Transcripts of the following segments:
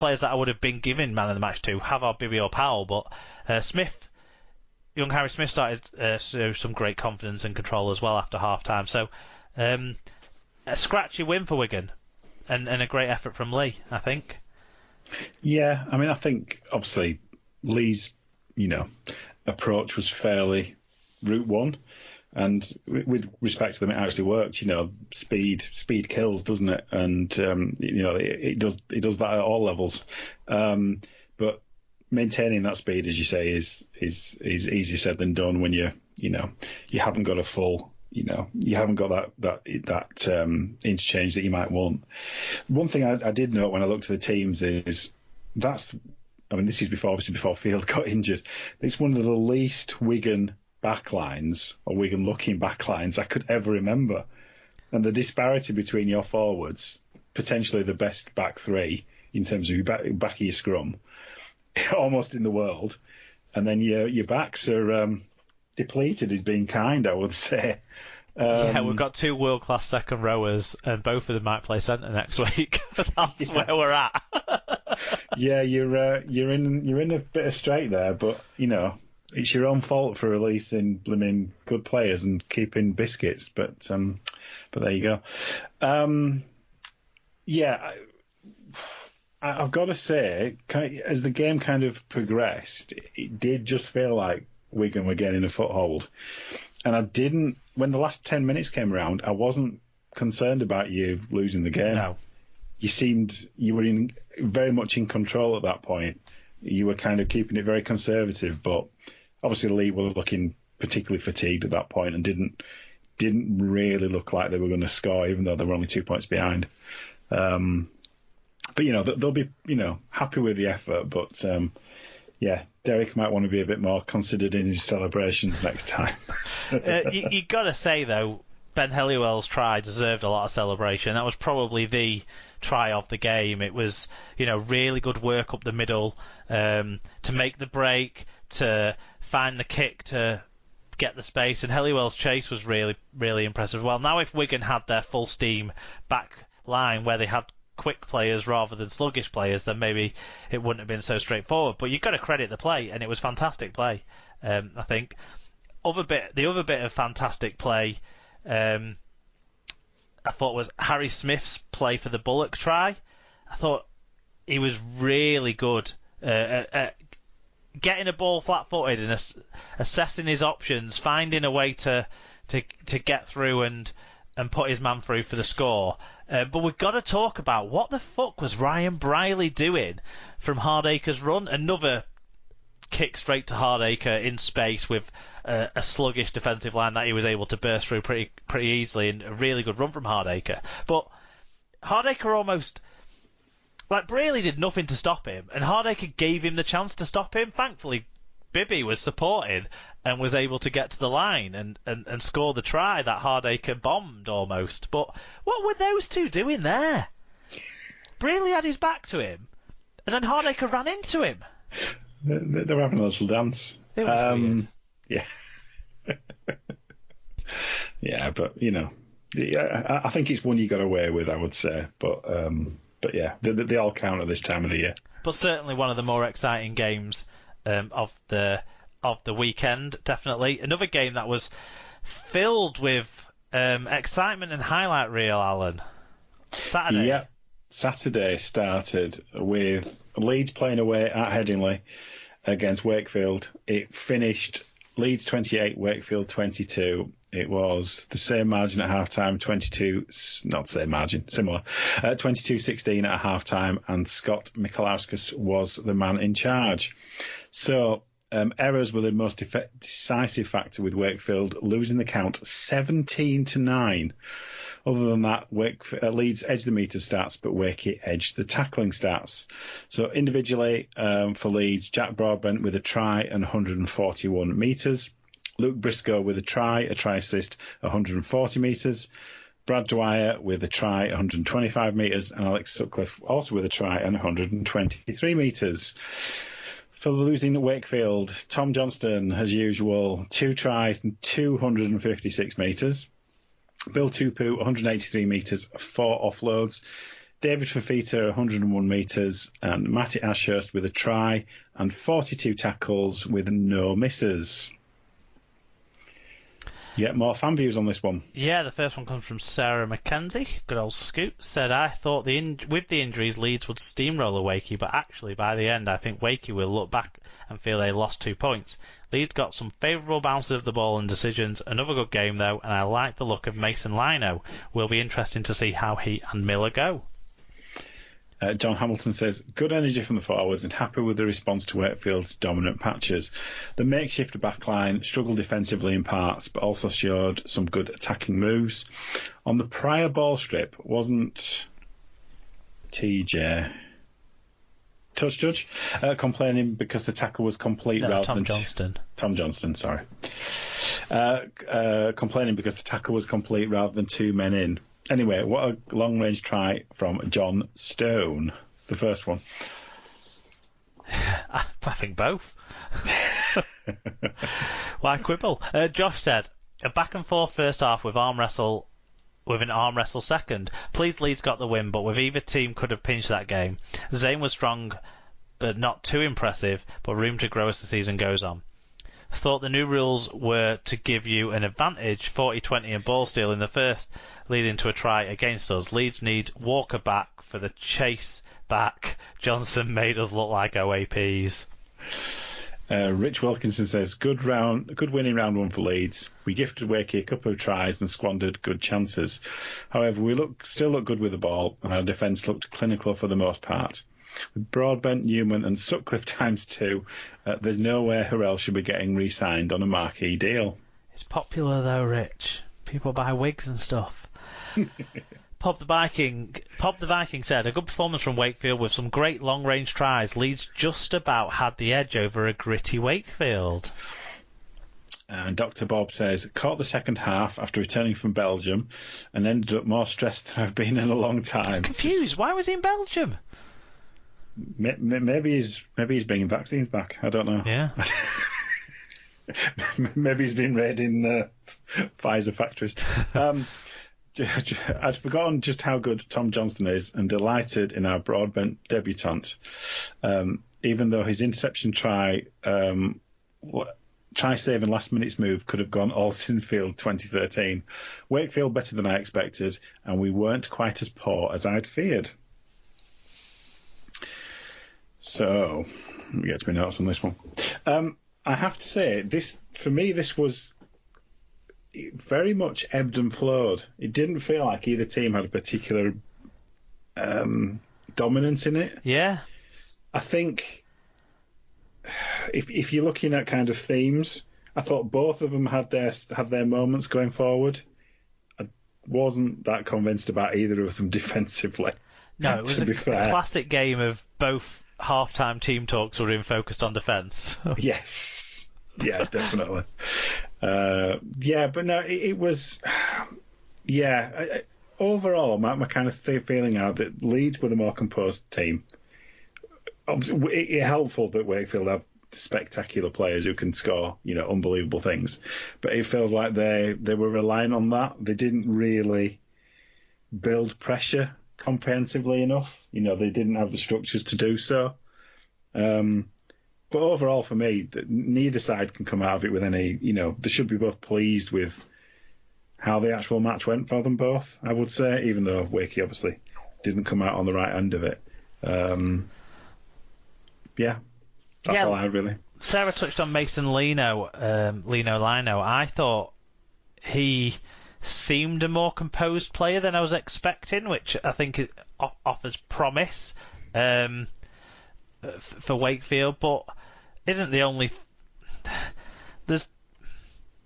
players that I would have been given man of the match to, Havard, Bibby or Powell, but young Harry Smith started to show some great confidence and control as well after half-time. So a scratchy win for Wigan and a great effort from Lee, I think. Yeah, I mean, I think obviously Lee's, approach was fairly route one. And with respect to them, it actually worked. Speed kills, doesn't it? And it does that at all levels. But maintaining that speed, as you say, is easier said than done when you haven't got a full, you haven't got that interchange that you might want. One thing I did note when I looked at the teams is this is before Field got injured. It's one of the least Wigan backlines or Wigan looking backlines I could ever remember, and the disparity between your forwards, potentially the best back three in terms of your back of your scrum, almost in the world, and then your backs are depleted is being kind, I would say. We've got two world-class second rowers, and both of them might play centre next week. That's where we're at. Yeah, you're in a bit of strait there, but it's your own fault for releasing blooming good players and keeping biscuits. But there you go. I've got to say, as the game kind of progressed, it did just feel like Wigan were getting a foothold. And when the last 10 minutes came around, I wasn't concerned about you losing the game. No. You were very much in control at that point. You were kind of keeping it very conservative, but obviously Lee were looking particularly fatigued at that point and didn't really look like they were going to score, even though they were only 2 points behind. But they'll be happy with the effort. But Derek might want to be a bit more considered in his celebrations next time. You got to say though, Ben Helliwell's try deserved a lot of celebration. That was probably the try of the game. It was really good work up the middle to make the break, to find the kick, to get the space, and Helliwell's chase was really, really impressive. Well, now if Wigan had their full steam back line where they had quick players rather than sluggish players, then maybe it wouldn't have been so straightforward. But you've got to credit the play, and it was fantastic play. I think the other bit of fantastic play I thought was Harry Smith's play for the Bullock try. I thought he was really good at getting a ball flat-footed and assessing his options, finding a way to get through and put his man through for the score. But we've got to talk about what the fuck was Ryan Briley doing from Hardacre's run. Another kick straight to Hardacre in space with a sluggish defensive line that he was able to burst through pretty easily, and a really good run from Hardacre. But Hardacre almost... Braley did nothing to stop him, and Hardacre gave him the chance to stop him. Thankfully, Bibby was supporting and was able to get to the line and score the try that Hardacre bombed almost. But what were those two doing there? Braley had his back to him, and then Hardacre ran into him. They were having a little dance. It was weird. Yeah. Yeah, but, I think it's one you got away with, I would say. But yeah, they all count at this time of the year. But certainly one of the more exciting games of the weekend, definitely. Another game that was filled with excitement and highlight reel, Alan. Saturday. Yeah, Saturday started with Leeds playing away at Headingley against Wakefield. It finished Leeds 28, Wakefield 22. It was the same margin at half-time, 22-16 at half-time, and Scott Michalauskas was the man in charge. So errors were the most decisive factor with Wakefield, losing the count 17-9. Other than that, Leeds edged the meter stats, but Wakey edged the tackling stats. So individually, for Leeds, Jack Broadbent with a try and 141 metres. Luke Briscoe with a try assist, 140 metres. Brad Dwyer with a try, 125 metres. And Alex Sutcliffe also with a try and 123 metres. For losing Wakefield, Tom Johnston, as usual, 2 tries and 256 metres. Bill Tupu, 183 metres, 4 offloads. David Fafita, 101 metres, and Matty Ashurst with a try and 42 tackles with no misses. Yeah, more fan views on this one. Yeah, the first one comes from Sarah McKenzie. Good old Scoot. Said, I thought with the injuries, Leeds would steamroller Wakey, but actually by the end, I think Wakey will look back and feel they lost 2 points. Leeds got some favourable bounces of the ball and decisions. Another good game, though, and I like the look of Mason Lino. Will be interesting to see how he and Miller go. John Hamilton says, good energy from the forwards and happy with the response to Wakefield's dominant patches. The makeshift backline struggled defensively in parts, but also showed some good attacking moves. On the prior ball strip, wasn't TJ touch judge complaining because the tackle was complete rather Tom than Johnston. Tom Johnston, sorry. Complaining because the tackle was complete rather than 2 men in. Anyway, what a long-range try from John Stone. The first one. I think both. Why quibble? Josh said, a back-and-forth first half with an arm wrestle second. Pleased Leeds got the win, but with either team could have pinched that game. Zane was strong, but not too impressive, but room to grow as the season goes on. Thought the new rules were to give you an advantage, 40-20 and ball steal in the first, leading to a try against us. Leeds need Walker back for the chase back. Johnson made us look like OAPs. Rich Wilkinson says, good win in round 1 for Leeds. We gifted Wakey a couple of tries and squandered good chances. However, we still look good with the ball, and our defence looked clinical for the most part. With Broadbent, Newman and Sutcliffe times 2, there's no way Hurrell should be getting re-signed on a marquee deal. It's popular though, Rich. People buy wigs and stuff. Pop the Viking said, a good performance from Wakefield with some great long-range tries. Leeds just about had the edge over a gritty Wakefield. And Dr. Bob says, caught the second half after returning from Belgium and ended up more stressed than I've been in a long time. I'm confused. Why was he in Belgium? Maybe he's bringing vaccines back. I don't know. Yeah. Maybe he's been raiding Pfizer factories. I'd forgotten just how good Tom Johnston is and delighted in our Broadbent debutant. Even though his interception try save and last minute's move could have gone Alton Field 2013. Wakefield better than I expected, and we weren't quite as poor as I'd feared. So, let me get to my notes on this one. I have to say, this was very much ebbed and flowed. It didn't feel like either team had a particular dominance in it. Yeah. I think if you're looking at kind of themes, I thought both of them had their moments going forward. I wasn't that convinced about either of them defensively. No, it was a classic game of both half-time team talks were in focused on defence. Yes. Yeah, definitely. But no, it was... Yeah, overall, my kind of feeling out that Leeds were the more composed team. Obviously, it's helpful that Wakefield have spectacular players who can score, unbelievable things. But it feels like they were relying on that. They didn't really build pressure comprehensively enough. They didn't have the structures to do so. But overall, for me, neither side can come out of it with any, they should be both pleased with how the actual match went for them both, I would say, even though Wakey obviously didn't come out on the right end of it. That's all I had, really. Sarah touched on Mason Lino. I thought he seemed a more composed player than I was expecting, which I think offers promise for Wakefield, but isn't the only... There's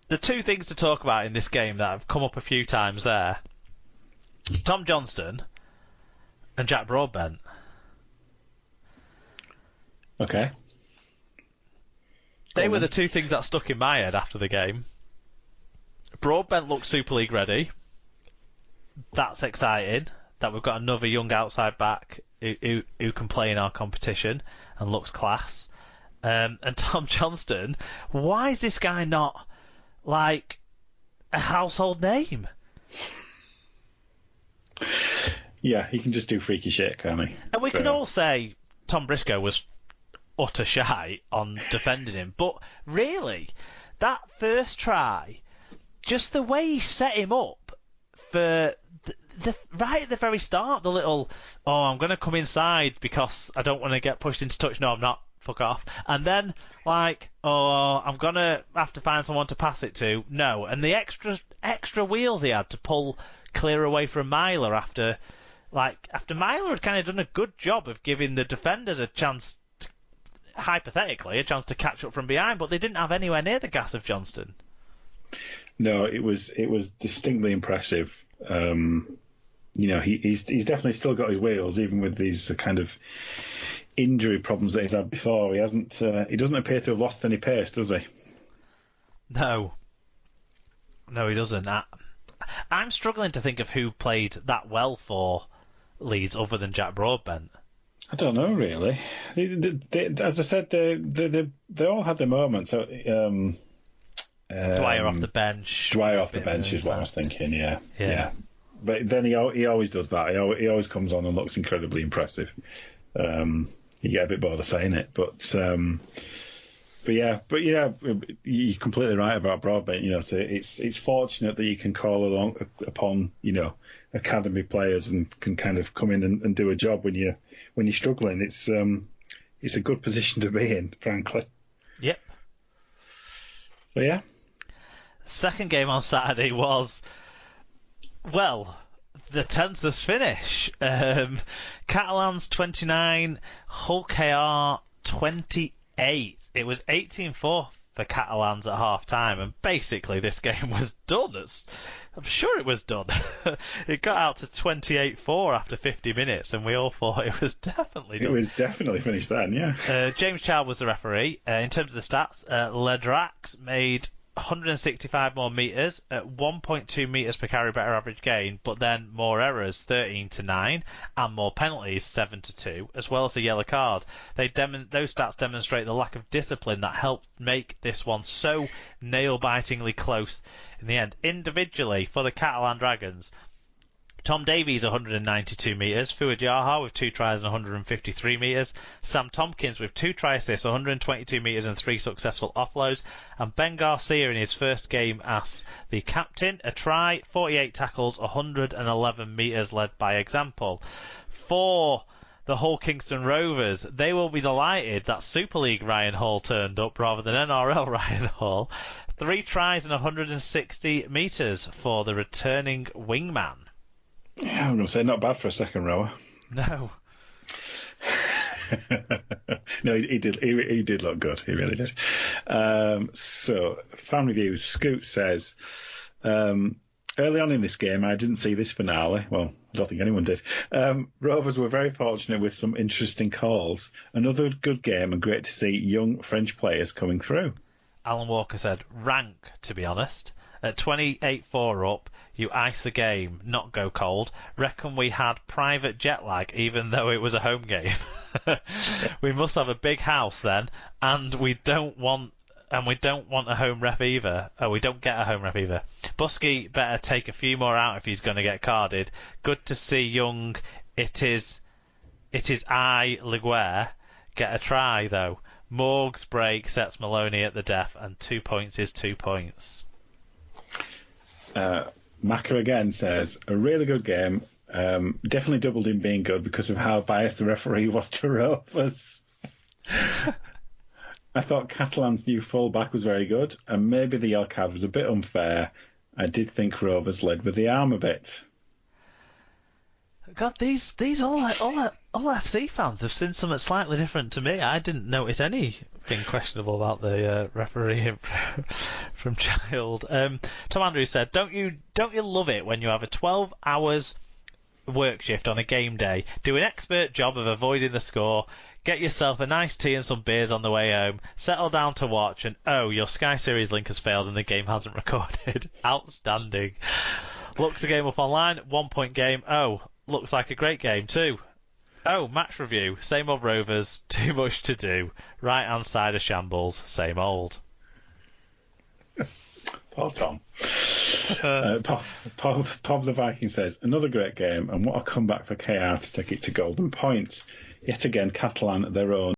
the two things to talk about in this game that have come up a few times there. Tom Johnston and Jack Broadbent. Okay. They were the two things that stuck in my head after the game. Broadbent looked Super League ready. That's exciting that we've got another young outside back who can play in our competition and looks class. And Tom Johnston, why is this guy not like a household name? Yeah, he can just do freaky shit, can't he? And we can all say Tom Briscoe was utter shite on defending him, but really, that first try, just the way he set him up for the right at the very start, the little, I'm going to come inside because I don't want to get pushed into touch. No, I'm not. Fuck off. And then, I'm going to have to find someone to pass it to. No. And the extra wheels he had to pull clear away from Myler after Myler had kind of done a good job of giving the defenders a chance, hypothetically, a chance to catch up from behind, but they didn't have anywhere near the gas of Johnston. No, it was distinctly impressive. He's definitely still got his wheels, even with these kind of injury problems that he's had before. He doesn't appear to have lost any pace, does he? No, he doesn't. I'm struggling to think of who played that well for Leeds other than Jack Broadbent. I don't know, really. As I said, they all had their moments. So, Dwyer off the bench. Dwyer off the bench is what I was thinking. Yeah. But then he always does that. He always comes on and looks incredibly impressive. You get a bit bored of saying it, but you're completely right about Broadbent. It's fortunate that you can call upon academy players and can kind of come in and do a job when you're struggling. It's a good position to be in, frankly. Yep. So yeah. Second game on Saturday was, the tenseless finish. Catalans 29, Hull KR 28. It was 18-4 for Catalans at half time, and basically this game was done. I'm sure it was done. It got out to 28-4 after 50 minutes, and we all thought it was definitely done. It was definitely finished then, yeah. James Child was the referee. In terms of the stats, Ledrax made 165 more metres at 1.2 metres per carry better average gain, but then more errors, 13-9, and more penalties, 7-2, as well as a yellow card. Those stats demonstrate the lack of discipline that helped make this one so nail-bitingly close in the end. Individually, for the Catalan Dragons, Tom Davies 192 metres, Fuad Yaha with 2 tries and 153 metres, Sam Tompkins with 2 try assists, 122 metres and 3 successful offloads, and Ben Garcia in his first game as the captain, a try, 48 tackles, 111 metres led by example. For the Hull Kingston Rovers, they will be delighted that Super League Ryan Hall turned up rather than NRL Ryan Hall. 3 tries and 160 metres for the returning wingman. Yeah, I'm going to say not bad for a second rower. No. No, he did. He did look good. He really did. So, fan reviews. Scoot says, early on in this game, I didn't see this finale. Well, I don't think anyone did. Rovers were very fortunate with some interesting calls. Another good game, and great to see young French players coming through. Alan Walker said, rank, to be honest. At 28-4 up, you ice the game, not go cold. Reckon we had private jet lag, even though it was a home game. We must have a big house then, and we don't want a home ref either. We don't get a home ref either. Busky better take a few more out if he's going to get carded. Good to see young. It is I Liguere get a try though. Morg's break sets Maloney at the death, and 2 points is 2 points. Macca again says, a really good game. Definitely doubled in being good because of how biased the referee was to Rovers. I thought Catalan's new full-back was very good, and maybe the yellow card was a bit unfair. I did think Rovers led with the arm a bit. God, these all FC fans have seen something slightly different to me. I didn't notice anything questionable about the refereeing from Child. Tom Andrews said, "Don't you love it when you have a 12 hours work shift on a game day, do an expert job of avoiding the score, get yourself a nice tea and some beers on the way home, settle down to watch, and your Sky Series link has failed and the game hasn't recorded. Outstanding. Looks the game up online, 1 point game. Looks like a great game too. Match review. Same old Rovers. Too much to do. Right hand side of shambles. Same old." Poor Tom. Pop the Viking says, another great game, and what a comeback for KR to take it to golden points. Yet again, Catalan at their own